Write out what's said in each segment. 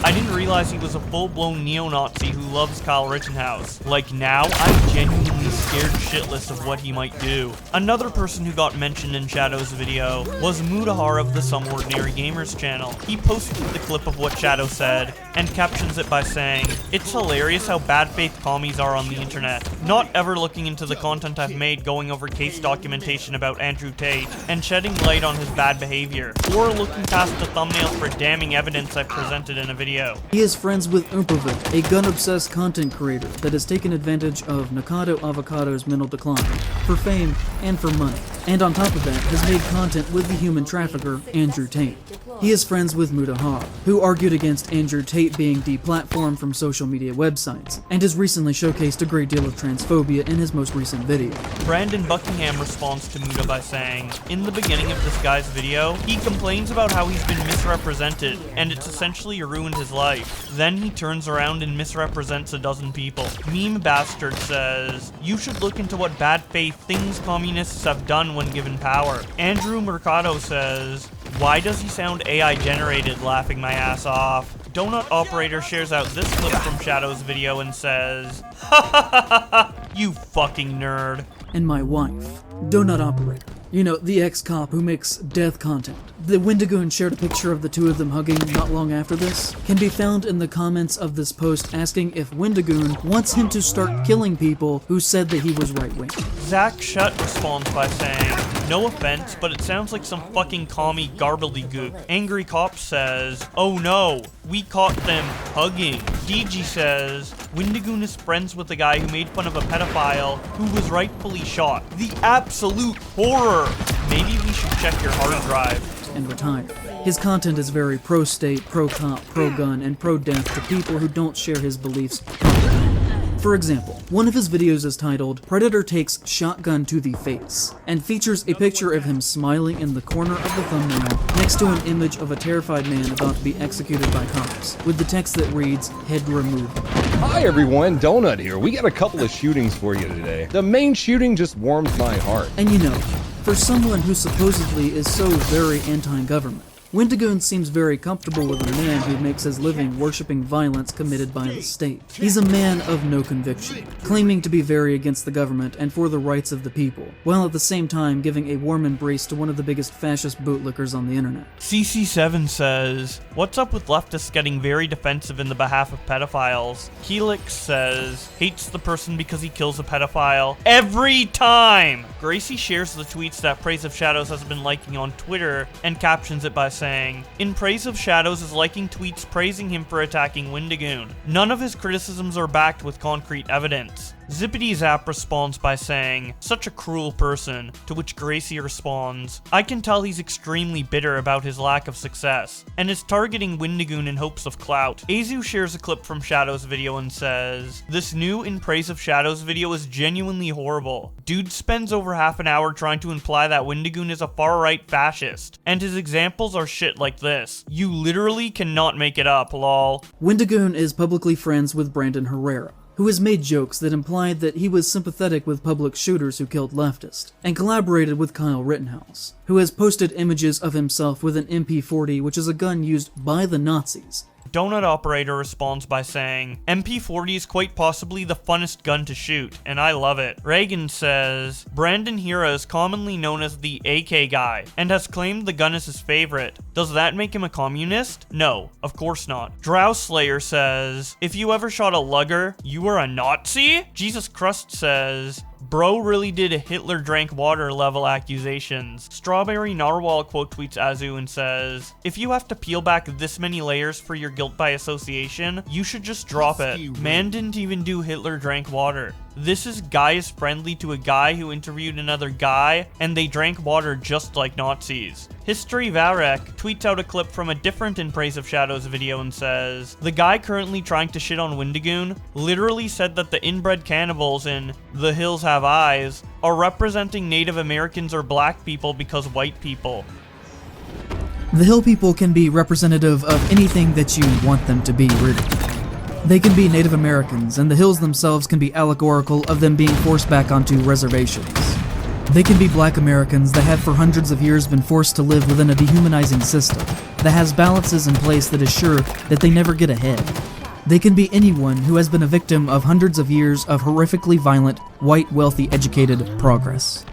I didn't realize he was a full-blown neo-Nazi who loves Kyle Rittenhouse. Like now, I'm genuinely scared shitless of what he might do. Another person who got mentioned in Shadow's video was Mudahar of the Some Ordinary Gamers channel. He posted the clip of what Shadow said, and captions it by saying, "It's hilarious how bad faith commies are on the internet. Not ever looking into the content I've made going over case documentation about Andrew Tate, and shedding light on his bad behavior, or looking past the thumbnail for damning evidence I've presented in a video." He is friends with Umpovic, a gun-obsessed content creator that has taken advantage of Nakado Avocado's mental decline, for fame and for money, and on top of that has made content with the human trafficker Andrew Tate. He is friends with Mudahar, who argued against Andrew Tate being deplatformed from social media websites, and has recently showcased a great deal of transphobia in his most recent video. Brandon Buckingham responds to Muda by saying, "In the beginning of this guy's video, he complains about how he's been misrepresented, and it's essentially ruined his life. Then he turns around and misrepresents a dozen people." Meme Bastard says, "You should look into what bad faith things communists have done when given power." Andrew Mercado says, "Why does he sound AI generated, laughing my ass off?" Donut Operator shares out this clip from Shadow's video and says, "Ha ha ha ha ha, you fucking nerd." And my wife, Donut Operator. You know, the ex-cop who makes death content. The Wendigoon shared a picture of the two of them hugging not long after this. Can be found in the comments of this post asking if Wendigoon wants him to start killing people who said that he was right-wing. Zach Shutt responds by saying, "No offense, but it sounds like some fucking commie garbledygook." Angry Cop says, "Oh no, we caught them hugging." DG says, "Wendigoon is friends with the guy who made fun of a pedophile who was rightfully shot. The absolute horror. Maybe we should check your hard drive." And retire. His content is very pro-state, pro-cop, pro-gun, and pro-death to people who don't share his beliefs. For example, one of his videos is titled, "Predator Takes Shotgun to the Face," and features a picture of him smiling in the corner of the thumbnail next to an image of a terrified man about to be executed by cops, with the text that reads, "Head removed." Hi everyone, Donut here. We got a couple of shootings for you today. The main shooting just warms my heart. And you know, for someone who supposedly is so very anti-government, Wendigoon seems very comfortable with a man who makes his living worshipping violence committed by the state. He's a man of no conviction, claiming to be very against the government and for the rights of the people, while at the same time giving a warm embrace to one of the biggest fascist bootlickers on the internet. CC7 says, "What's up with leftists getting very defensive in the behalf of pedophiles?" Helix says, "Hates the person because he kills a pedophile every time." Gracie shares the tweets that Praise of Shadows has been liking on Twitter and captions it by saying, "In Praise of Shadows is liking tweets praising him for attacking Wendigoon. None of his criticisms are backed with concrete evidence." Zippity Zap responds by saying, "Such a cruel person," to which Gracie responds, "I can tell he's extremely bitter about his lack of success, and is targeting Wendigoon in hopes of clout." Azu shares a clip from Shadow's video and says, "This new In Praise of Shadows video is genuinely horrible. Dude spends over half an hour trying to imply that Wendigoon is a far-right fascist, and his examples are shit like this. You literally cannot make it up, lol." Wendigoon is publicly friends with Brandon Herrera, who has made jokes that implied that he was sympathetic with public shooters who killed leftists, and collaborated with Kyle Rittenhouse, who has posted images of himself with an MP40, which is a gun used by the Nazis. Donut Operator responds by saying, "MP40 is quite possibly the funnest gun to shoot, and I love it." Reagan says, "Brandon Hira is commonly known as the AK guy, and has claimed the gun is his favorite. Does that make him a communist? No, of course not." Drow Slayer says, "If you ever shot a lugger, you were a Nazi?" Jesus Crust says, "Bro really did a Hitler drank water level accusations." Strawberry Narwhal quote tweets Azu and says, "If you have to peel back this many layers for your guilt by association, you should just drop it. Man didn't even do Hitler drank water. This is guy is friendly to a guy who interviewed another guy, and they drank water just like Nazis." History Varek tweets out a clip from a different In Praise of Shadows video and says, "The guy currently trying to shit on Wendigoon literally said that the inbred cannibals in The Hills Have Eyes are representing Native Americans or black people because white people." The Hill people can be representative of anything that you want them to be, really. They can be Native Americans, and the hills themselves can be allegorical of them being forced back onto reservations. They can be Black Americans that have for hundreds of years been forced to live within a dehumanizing system that has balances in place that assure that they never get ahead. They can be anyone who has been a victim of hundreds of years of horrifically violent, white, wealthy, educated progress.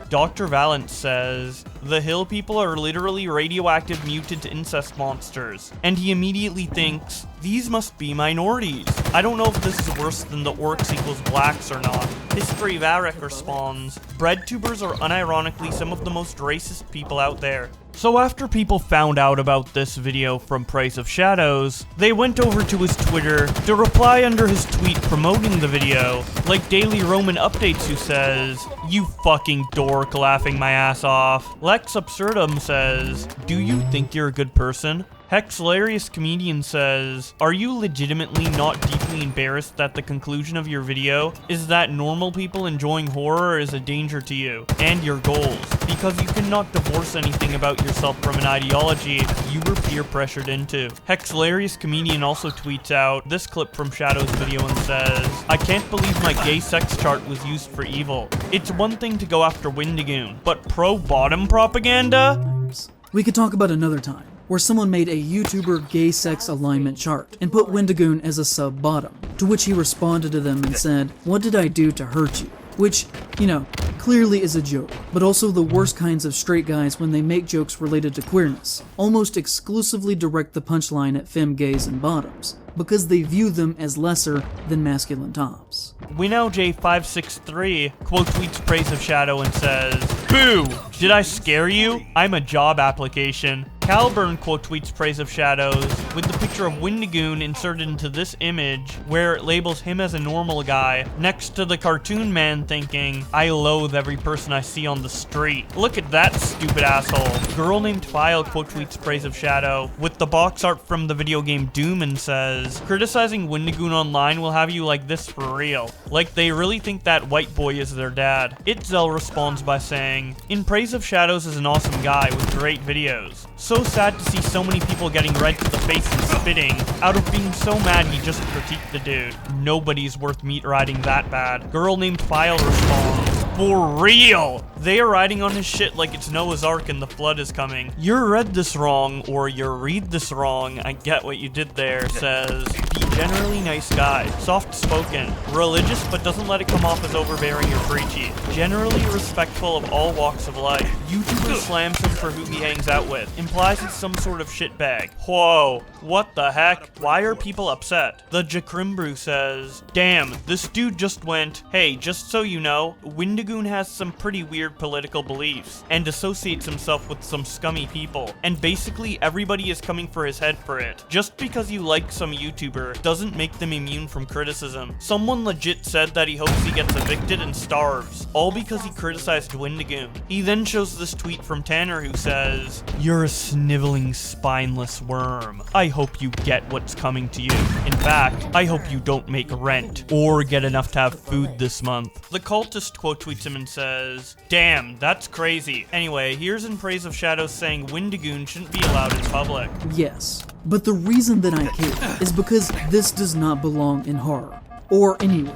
Dr. Valance says, the Hill people are literally radioactive mutant incest monsters, and he immediately thinks, these must be minorities. I don't know if this is worse than the orcs equals blacks or not. History Varric responds, breadtubers are unironically some of the most racist people out there. So after people found out about this video from Praise of Shadows, they went over to his Twitter to reply under his tweet promoting the video, like Daily Roman Updates who says, you fucking dork laughing my ass off. Lex Absurdum says, do you think you're a good person? Hexlarious Comedian says, are you legitimately not deeply embarrassed that the conclusion of your video is that normal people enjoying horror is a danger to you and your goals, because you cannot divorce anything about yourself from an ideology you were peer pressured into. Hexlarious Comedian also tweets out this clip from Shadow's video and says, I can't believe my gay sex chart was used for evil. It's one thing to go after Windigoon, but pro-bottom propaganda? We could talk about another time where someone made a YouTuber gay sex alignment chart and put Windigoon as a sub-bottom, to which he responded to them and said, what did I do to hurt you? Which, you know, clearly is a joke, but also the worst kinds of straight guys when they make jokes related to queerness, almost exclusively direct the punchline at femme gays and bottoms, because they view them as lesser than masculine tops. WinowJ563 quote tweets Praise of Shadow and says, boo! Did I scare you? I'm a job application. Calburn quote tweets Praise of Shadows with the picture of Windigoon inserted into this image where it labels him as a normal guy next to the cartoon man thinking, I loathe every person I see on the street. Look at that stupid asshole. Girl named File quote tweets Praise of Shadow with the box art from the video game Doom and says, criticizing Windigoon online will have you like this for real. Like they really think that white boy is their dad. Itzel responds by saying, in Praise of Shadows is an awesome guy with great videos. So sad to see so many people getting red to the face and spitting out of being so mad he just critiqued the dude. Nobody's worth meat riding that bad. Girl named File responds, for real! They are riding on his shit like it's Noah's Ark and the flood is coming. You're read this wrong, or you're read this wrong, I get what you did there, says, be generally nice guy, soft-spoken, religious but doesn't let it come off as overbearing or preachy, generally respectful of all walks of life, YouTuber slams him for who he hangs out with, implies he's some sort of shitbag. Whoa, what the heck? Why are people upset? The Jakrimbru says, damn, this dude just went, hey, just so you know, Windigoon has some pretty weird political beliefs, and associates himself with some scummy people, and basically everybody is coming for his head for it. Just because you like some YouTuber doesn't make them immune from criticism. Someone legit said that he hopes he gets evicted and starves, all because he criticized Windigoon. He then shows this tweet from Tanner who says, you're a sniveling, spineless worm. I hope you get what's coming to you. In fact, I hope you don't make rent, or get enough to have food this month. The cultist quote tweets him and says, damn, that's crazy. Anyway, here's in Praise of Shadows saying Windigoon shouldn't be allowed in public. Yes, but the reason that I care is because this does not belong in horror, or anywhere.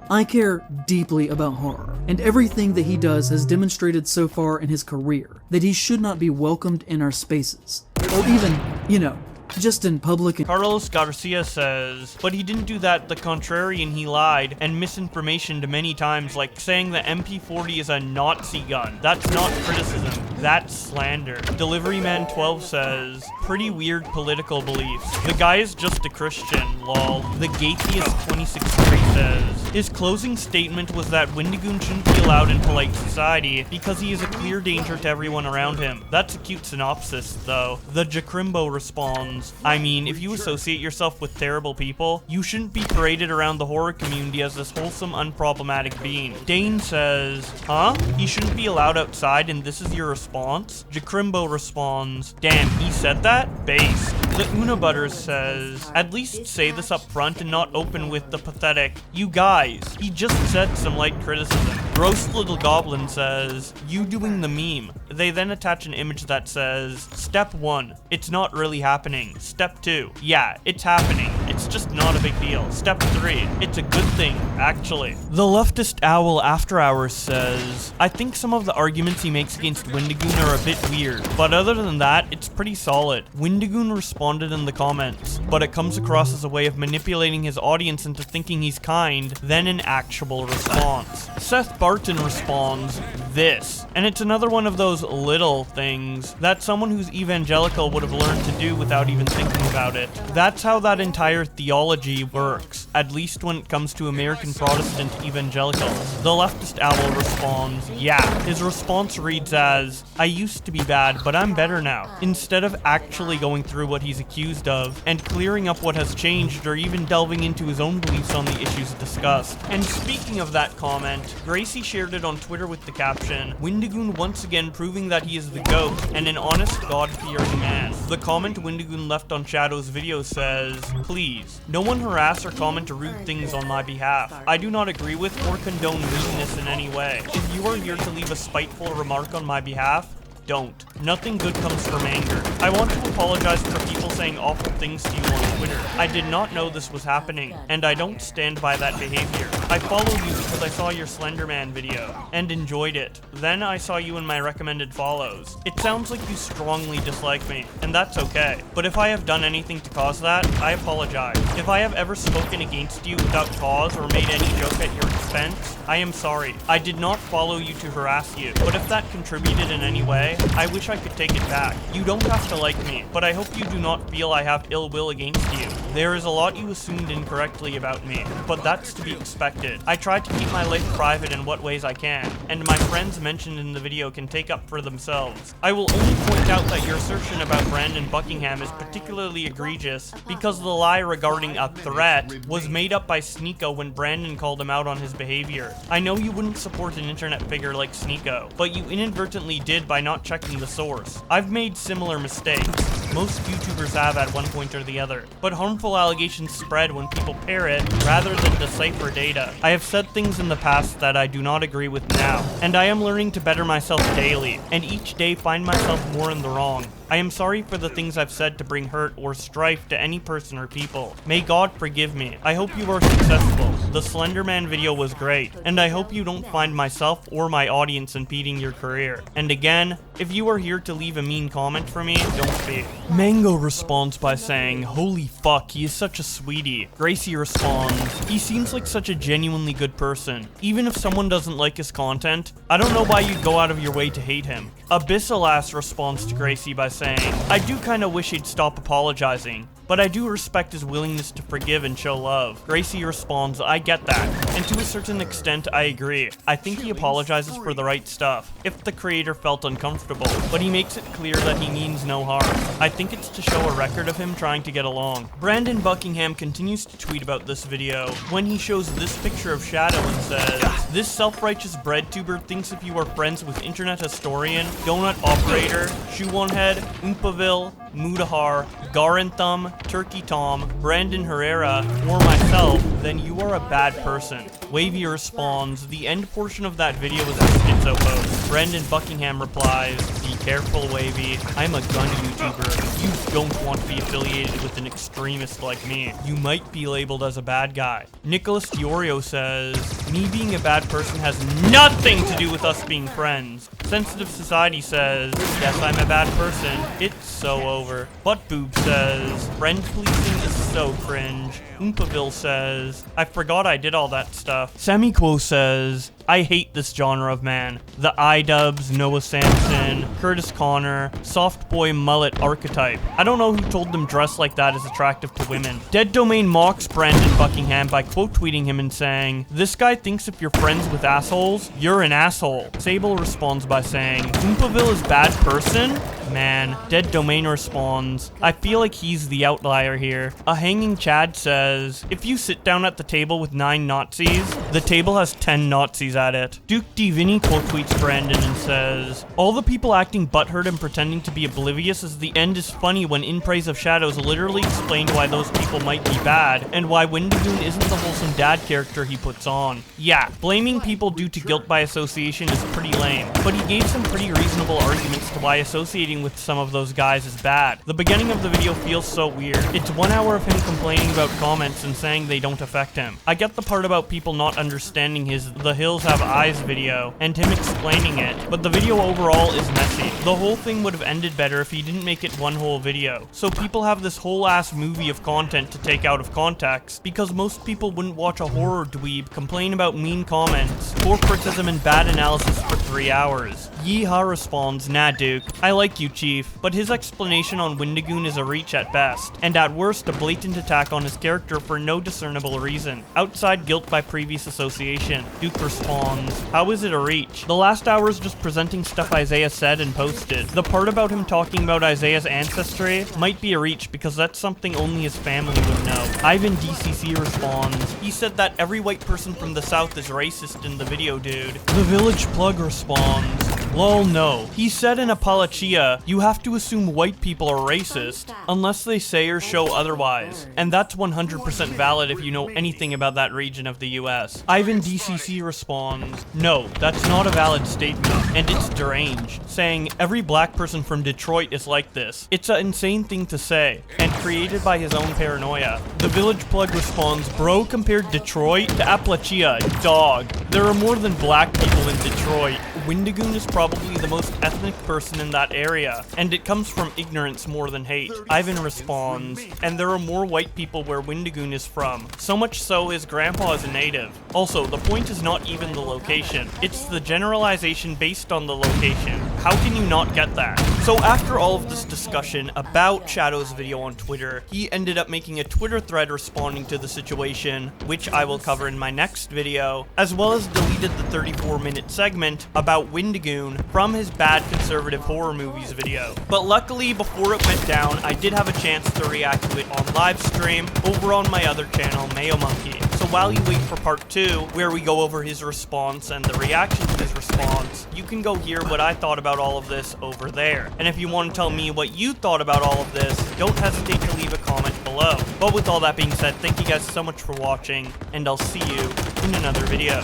I care deeply about horror, and everything that he does has demonstrated so far in his career that he should not be welcomed in our spaces, or even, you know, just in public. Carlos Garcia says, but he didn't do that the contrarian, he lied and misinformationed many times, like saying the MP40 is a Nazi gun. That's not criticism, that's slander. Deliveryman 12 says, pretty weird political beliefs. The guy is just a Christian, lol. The Gatheist 263 says, his closing statement was that Windigoon shouldn't be allowed in polite society because he is a clear danger to everyone around him. That's a cute synopsis, though. The Jakrimbo responds, I mean, if you associate yourself with terrible people, you shouldn't be paraded around the horror community as this wholesome, unproblematic being. Dane says, huh? He shouldn't be allowed outside and this is your response? Jakrimbo responds, damn, he said that? Base. The Unabutters says, at least say this up front and not open with the pathetic, you guys, he just said some light criticism. Roast Little Goblin says, you doing the meme. They then attach an image that says, step 1, it's not really happening. Step 2, yeah, it's happening. It's just not a big deal. Step 3. It's a good thing, actually. The leftist owl After Hours says, I think some of the arguments he makes against Windigoon are a bit weird, but other than that, it's pretty solid. Windigoon responded in the comments, but it comes across as a way of manipulating his audience into thinking he's kind, then an actual response. Seth Barton responds, this. And it's another one of those little things that someone who's evangelical would have learned to do without even thinking about it. That's how that entire theology works, at least when it comes to American Protestant evangelicals. The leftist owl responds, yeah. His response reads as, I used to be bad, but I'm better now. Instead of actually going through what he's accused of, and clearing up what has changed, or even delving into his own beliefs on the issues discussed. And speaking of that comment, Gracie shared it on Twitter with the caption, Windigoon once again proving that he is the GOAT, and an honest, God-fearing man. The comment Windigoon left on Shadow's video says, please, no one harass or comment rude things on my behalf. I do not agree with or condone meanness in any way. If you are here to leave a spiteful remark on my behalf, don't. Nothing good comes from anger. I want to apologize for people saying awful things to you on Twitter. I did not know this was happening, and I don't stand by that behavior. I followed you because I saw your Slenderman video, and enjoyed it. Then I saw you in my recommended follows. It sounds like you strongly dislike me, and that's okay. But if I have done anything to cause that, I apologize. If I have ever spoken against you without cause or made any joke at your expense, I am sorry. I did not follow you to harass you, but if that contributed in any way, I wish I could take it back. You don't have to like me, but I hope you do not feel I have ill will against you. There is a lot you assumed incorrectly about me, but that's to be expected. I try to keep my life private in what ways I can, and my friends mentioned in the video can take up for themselves. I will only point out that your assertion about Brandon Buckingham is particularly egregious because the lie regarding a threat was made up by Sneeko when Brandon called him out on his behavior. I know you wouldn't support an internet figure like Sneeko, but you inadvertently did by not checking the source. I've made similar mistakes. Most YouTubers have at one point or the other, but harmful allegations spread when people parrot rather than decipher data. I have said things in the past that I do not agree with now, and I am learning to better myself daily, and each day find myself more in the wrong. I am sorry for the things I've said to bring hurt or strife to any person or people. May God forgive me. I hope you are successful. The Slenderman video was great, and I hope you don't find myself or my audience impeding your career. And again, if you are here to leave a mean comment for me, don't be. Mango responds by saying, holy fuck, he is such a sweetie. Gracie responds, he seems like such a genuinely good person. Even if someone doesn't like his content, I don't know why you'd go out of your way to hate him. Abyssalas responds to Gracie by saying, I do kinda wish he'd stop apologizing, but I do respect his willingness to forgive and show love. Gracie responds, I get that, and to a certain extent I agree. I think he apologizes for the right stuff, if the creator felt uncomfortable, but he makes it clear that he means no harm. I think it's to show a record of him trying to get along. Brandon Buckingham continues to tweet about this video when he shows this picture of Shadow and says, this self-righteous bread tuber thinks if you are friends with internet historian, donut operator, Shoe-on-Head, Oompaville, Mudahar, Garenthum, Turkey Tom, Brandon Herrera, or myself, then you are a bad person. Wavy responds, the end portion of that video was a schizo post. Brandon Buckingham replies, be careful Wavy, I'm a gun YouTuber. You don't want to be affiliated with an extremist like me. You might be labeled as a bad guy. Nicholas Diorio says, me being a bad person has nothing to do with us being friends. Sensitive Society says, yes, I'm a bad person. It's so over. Butt Boob says, friend policing is so cringe. Oompaville says, I forgot I did all that stuff. Semiquo says, I hate this genre of man. The iDubbbz, Noah Samson, Curtis Connor, soft boy mullet archetype. I don't know who told them dress like that is attractive to women. Dead Domain mocks Brandon Buckingham by quote tweeting him and saying, this guy thinks if you're friends with assholes, you're an asshole. Sable responds by saying, Oompaville is bad person? Man. Dead Domain responds, I feel like he's the outlier here. A Hanging Chad says, if you sit down at the table with 9 Nazis, the table has 10 Nazis at it. Duke D. Vinny quote tweets Brandon and says, all the people acting butthurt and pretending to be oblivious as the end is funny when In Praise of Shadows literally explained why those people might be bad, and why Windigoon isn't the wholesome dad character he puts on. Yeah, blaming people due to guilt by association is pretty lame, but he gave some pretty reasonable arguments to why associating fighting with some of those guys is bad. The beginning of the video feels so weird. It's 1 hour of him complaining about comments and saying they don't affect him. I get the part about people not understanding his "The Hills Have Eyes" video and him explaining it, but the video overall is messy. The whole thing would have ended better if he didn't make it one whole video. So people have this whole ass movie of content to take out of context, because most people wouldn't watch a horror dweeb complain about mean comments, poor criticism, and bad analysis for 3 hours. Yeehaw responds, "Nah, Duke, I like you, Chief," but his explanation on Windigoon is a reach at best, and at worst a blatant attack on his character for no discernible reason, outside guilt by previous association. Duke responds, "How is it a reach? The last hour is just presenting stuff Isaiah said and posted. The part about him talking about Isaiah's ancestry might be a reach because that's something only his family would know." Ivan DCC responds, "He said that every white person from the South is racist in the video, dude." The Village Plug responds, "Lol, no. He said in Apalachia, you have to assume white people are racist unless they say or show otherwise. And that's 100% valid if you know anything about that region of the US. Ivan DCC responds, "No, that's not a valid statement, and it's deranged, saying every black person from Detroit is like this. It's an insane thing to say, and created by his own paranoia." The Village Plug responds, "Bro compared Detroit to Apalachia, dog. There are more than black people in Detroit. Windigoon is probably the most ethnic person in that area, and it comes from ignorance more than hate." Ivan responds, "And there are more white people where Windigoon is from. So much so his grandpa is a native. Also, the point is not even the location. It's the generalization based on the location. How can you not get that?" So after all of this discussion about Shadow's video on Twitter, he ended up making a Twitter thread responding to the situation, which I will cover in my next video, as well as deleted the 34-minute segment about Windigoon from his Bad Conservative Horror Movies video. But luckily, before it went down, I did have a chance to react to it on live stream over on my other channel, Mayo Monkey. So while you wait for part 2, where we go over his response and the reaction to his response, you can go hear what I thought about all of this over there. And if you want to tell me what you thought about all of this, don't hesitate to leave a comment below. But with all that being said, thank you guys so much for watching, and I'll see you in another video.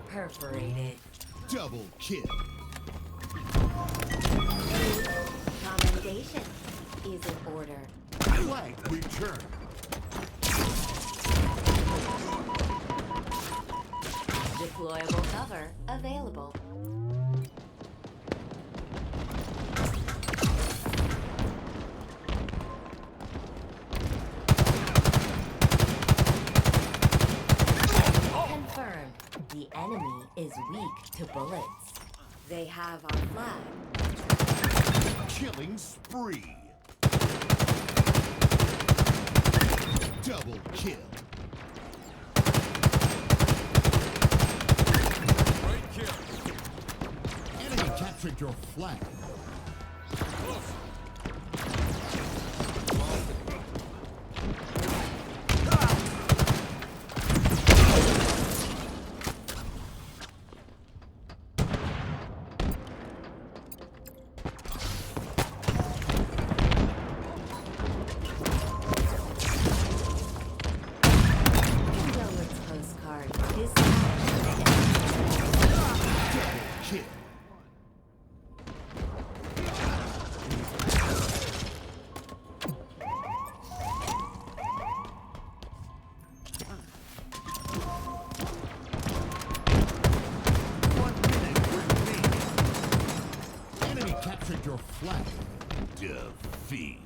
Perforated. Double kill. Commendation is in order. Flag return. Deployable cover available. Confirmed. The enemy is weak to bullets. They have our flag. Killing spree. Double kill. Right kill. Enemy captured your flag. Condolence postcard is Kill. Enemy captured your flag. Defeat.